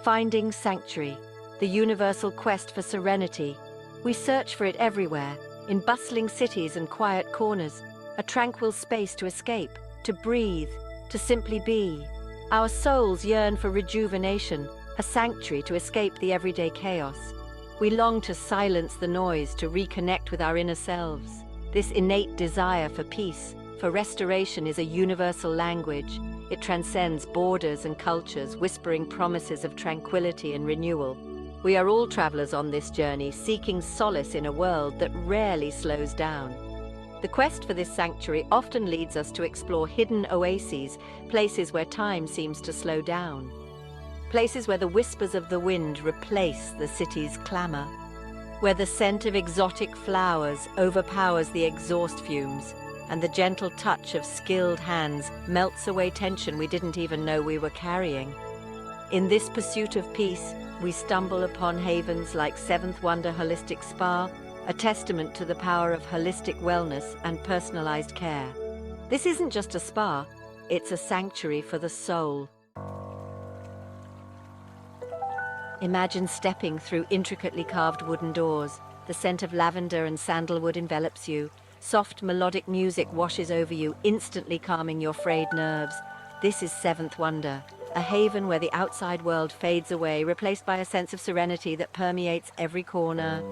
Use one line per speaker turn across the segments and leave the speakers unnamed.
Finding sanctuary, the universal quest for serenity. We search for it everywhere, in bustling cities and quiet corners, a tranquil space to escape, to breathe, to simply be. Our souls yearn for rejuvenation, a sanctuary to escape the everyday chaos. We long to silence the noise, to reconnect with our inner selves. This innate desire for peace, for restoration, is a universal language. It transcends borders and cultures, whispering promises of tranquility and renewal. We are all travelers on this journey, seeking solace in a world that rarely slows down. The quest for this sanctuary often leads us to explore hidden oases, places where time seems to slow down. Places where the whispers of the wind replace the city's clamor. Where the scent of exotic flowers overpowers the exhaust fumes, and the gentle touch of skilled hands melts away tension we didn't even know we were carrying. In this pursuit of peace, we stumble upon havens like Seventh Wonder Holistic Spa, a testament to the power of holistic wellness and personalized care. This isn't just a spa, it's a sanctuary for the soul. Imagine stepping through intricately carved wooden doors. The scent of lavender and sandalwood envelops you. Soft melodic music washes over you, instantly calming your frayed nerves. This is Seventh Wonder, a haven where the outside world fades away, replaced by a sense of serenity that permeates every corner.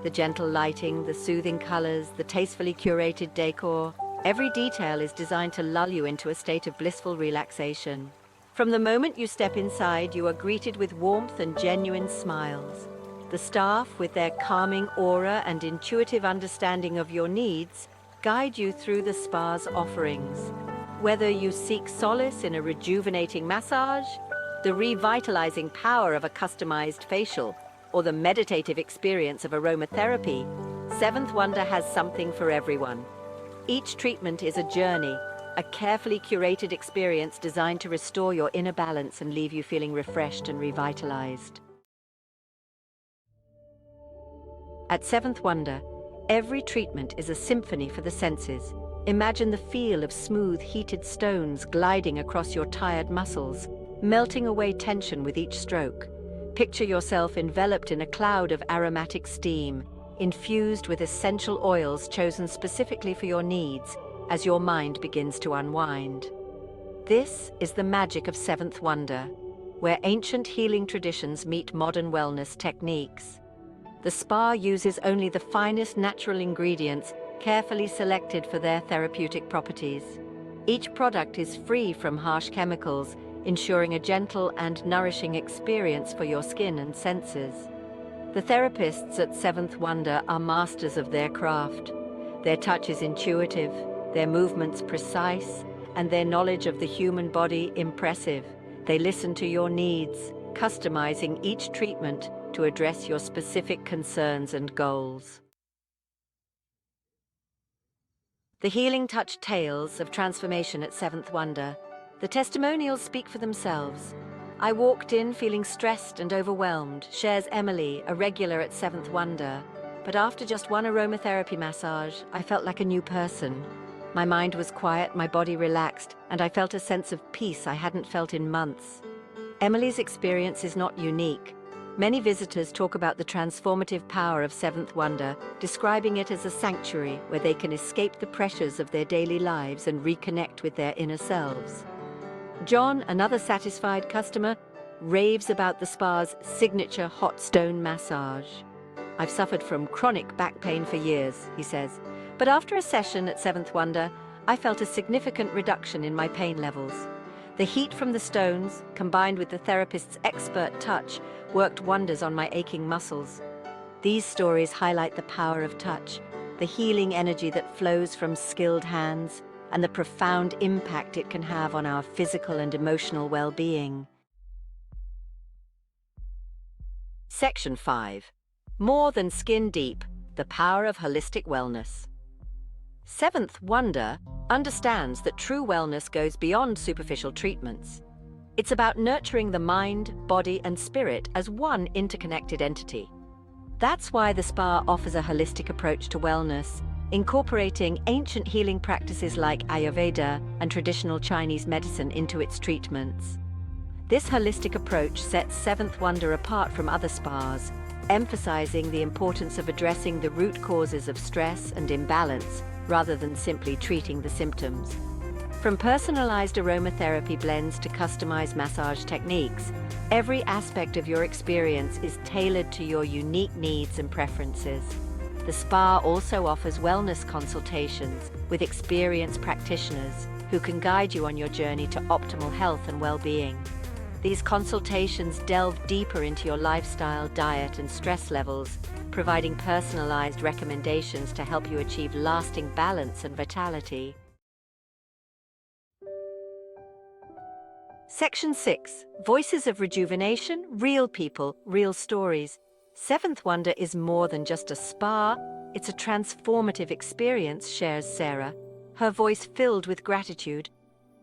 The gentle lighting, the soothing colors, the tastefully curated decor. Every detail is designed to lull you into a state of blissful relaxation. From the moment you step inside, you are greeted with warmth and genuine smiles. The staff, with their calming aura and intuitive understanding of your needs, guide you through the spa's offerings. Whether you seek solace in a rejuvenating massage, the revitalizing power of a customized facial, or the meditative experience of aromatherapy, Seventh Wonder has something for everyone. Each treatment is a journey, a carefully curated experience designed to restore your inner balance and leave you feeling refreshed and revitalized. At Seventh Wonder, every treatment is a symphony for the senses. Imagine the feel of smooth, heated stones gliding across your tired muscles, melting away tension with each stroke. Picture yourself enveloped in a cloud of aromatic steam, infused with essential oils chosen specifically for your needs, as your mind begins to unwind. This is the magic of Seventh Wonder, where ancient healing traditions meet modern wellness techniques. The spa uses only the finest natural ingredients, carefully selected for their therapeutic properties. Each product is free from harsh chemicals, ensuring a gentle and nourishing experience for your skin and senses. The therapists at Seventh Wonder are masters of their craft. Their touch is intuitive, their movements precise, and their knowledge of the human body impressive. They listen to your needs, customizing each treatment to address your specific concerns and goals. The healing touch tales of transformation at Seventh Wonder. The testimonials speak for themselves. I walked in feeling stressed and overwhelmed, shares Emily, a regular at Seventh Wonder. But after just one aromatherapy massage, I felt like a new person. My mind was quiet, my body relaxed, and I felt a sense of peace I hadn't felt in months. Emily's experience is not unique. Many visitors talk about the transformative power of Seventh Wonder, describing it as a sanctuary where they can escape the pressures of their daily lives and reconnect with their inner selves. John, another satisfied customer, raves about the spa's signature hot stone massage. I've suffered from chronic back pain for years, he says, but after a session at Seventh Wonder, I felt a significant reduction in my pain levels. The heat from the stones, combined with the therapist's expert touch, worked wonders on my aching muscles. These stories highlight the power of touch, the healing energy that flows from skilled hands, and the profound impact it can have on our physical and emotional well-being. Section 5. More than skin deep, the power of holistic wellness. Seventh Wonder understands that true wellness goes beyond superficial treatments. It's about nurturing the mind, body, and spirit as one interconnected entity. That's why the spa offers a holistic approach to wellness, incorporating ancient healing practices like Ayurveda and traditional Chinese medicine into its treatments. This holistic approach sets Seventh Wonder apart from other spas, emphasizing the importance of addressing the root causes of stress and imbalance rather than simply treating the symptoms. From personalized aromatherapy blends to customized massage techniques, every aspect of your experience is tailored to your unique needs and preferences. The spa also offers wellness consultations with experienced practitioners who can guide you on your journey to optimal health and well-being. These consultations delve deeper into your lifestyle, diet, and stress levels, providing personalized recommendations to help you achieve lasting balance and vitality. Section 6. Voices of Rejuvenation, Real People, Real Stories. Seventh Wonder is more than just a spa, it's a transformative experience, shares Sarah, her voice filled with gratitude.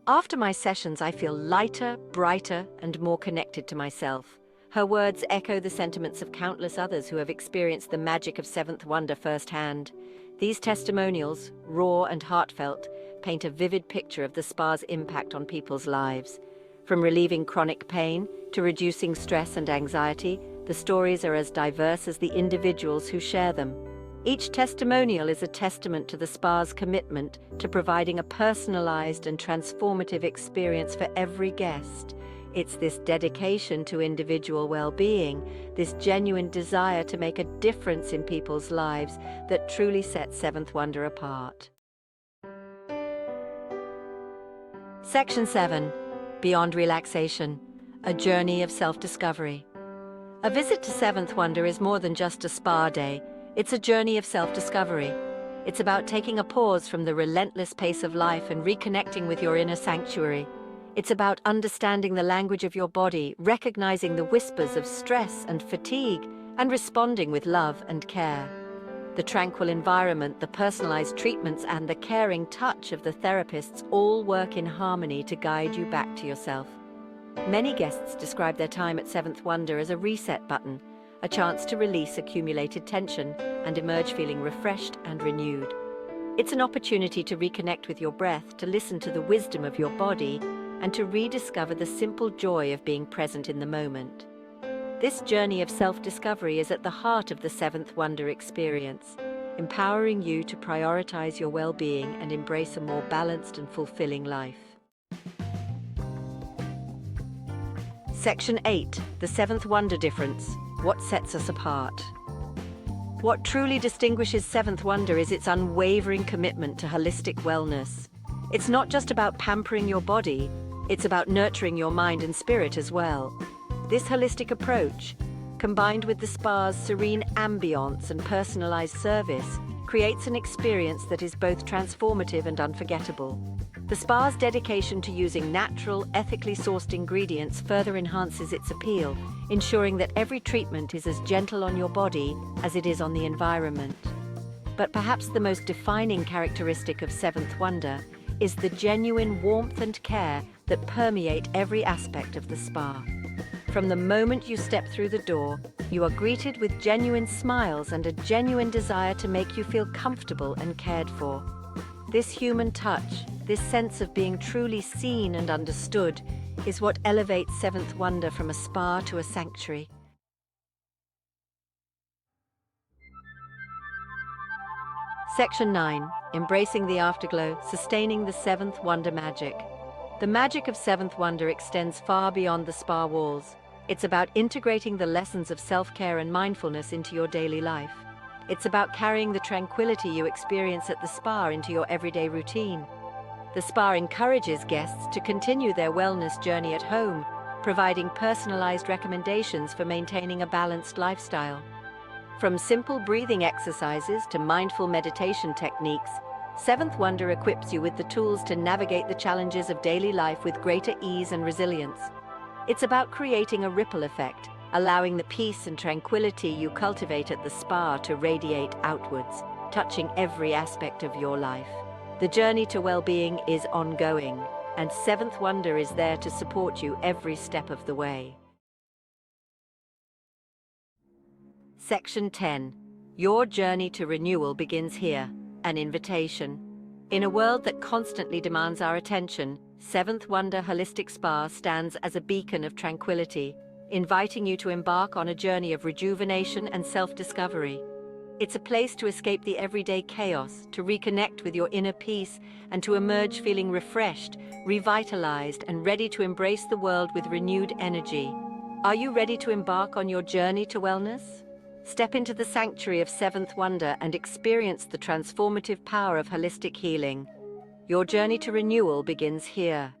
After my sessions, I feel lighter, brighter, and more connected to myself. Her words echo the sentiments of countless others who have experienced the magic of Seventh Wonder firsthand. These testimonials, raw and heartfelt, paint a vivid picture of the spa's impact on people's lives. From relieving chronic pain to reducing stress and anxiety, the stories are as diverse as the individuals who share them. Each testimonial is a testament to the spa's commitment to providing a personalized and transformative experience for every guest. It's this dedication to individual well-being, this genuine desire to make a difference in people's lives that truly sets Seventh Wonder apart. Section 7. Beyond Relaxation, a Journey of Self-Discovery. A visit to Seventh Wonder is more than just a spa day. It's a journey of self-discovery. It's about taking a pause from the relentless pace of life and reconnecting with your inner sanctuary. It's about understanding the language of your body, recognizing the whispers of stress and fatigue, and responding with love and care. The tranquil environment, the personalized treatments, and the caring touch of the therapists all work in harmony to guide you back to yourself. Many guests describe their time at Seventh Wonder as a reset button, a chance to release accumulated tension and emerge feeling refreshed and renewed. It's an opportunity to reconnect with your breath, to listen to the wisdom of your body, and to rediscover the simple joy of being present in the moment. This journey of self-discovery is at the heart of the Seventh Wonder experience, empowering you to prioritize your well-being and embrace a more balanced and fulfilling life. Section 8. The Seventh Wonder Difference. What sets us apart? What truly distinguishes Seventh Wonder is its unwavering commitment to holistic wellness. It's not just about pampering your body, it's about nurturing your mind and spirit as well. This holistic approach, combined with the spa's serene ambiance and personalized service, creates an experience that is both transformative and unforgettable. The spa's dedication to using natural, ethically sourced ingredients further enhances its appeal, ensuring that every treatment is as gentle on your body as it is on the environment. But perhaps the most defining characteristic of Seventh Wonder is the genuine warmth and care that permeate every aspect of the spa. From the moment you step through the door, you are greeted with genuine smiles and a genuine desire to make you feel comfortable and cared for. This human touch, this sense of being truly seen and understood, is what elevates Seventh Wonder from a spa to a sanctuary. Section 9. Embracing the Afterglow, Sustaining the Seventh Wonder Magic. The magic of Seventh Wonder extends far beyond the spa walls. It's about integrating the lessons of self-care and mindfulness into your daily life. It's about carrying the tranquility you experience at the spa into your everyday routine. The spa encourages guests to continue their wellness journey at home, providing personalized recommendations for maintaining a balanced lifestyle. From simple breathing exercises to mindful meditation techniques, Seventh Wonder equips you with the tools to navigate the challenges of daily life with greater ease and resilience. It's about creating a ripple effect, allowing the peace and tranquility you cultivate at the spa to radiate outwards, touching every aspect of your life. The journey to well-being is ongoing, and Seventh Wonder is there to support you every step of the way. Section 10. Your journey to renewal begins here, an invitation. In a world that constantly demands our attention, Seventh Wonder Holistic Spa stands as a beacon of tranquility, inviting you to embark on a journey of rejuvenation and self-discovery. It's a place to escape the everyday chaos, to reconnect with your inner peace, and to emerge feeling refreshed, revitalized, and ready to embrace the world with renewed energy. Are you ready to embark on your journey to wellness? Step into the sanctuary of Seventh Wonder and experience the transformative power of holistic healing. Your journey to renewal begins here.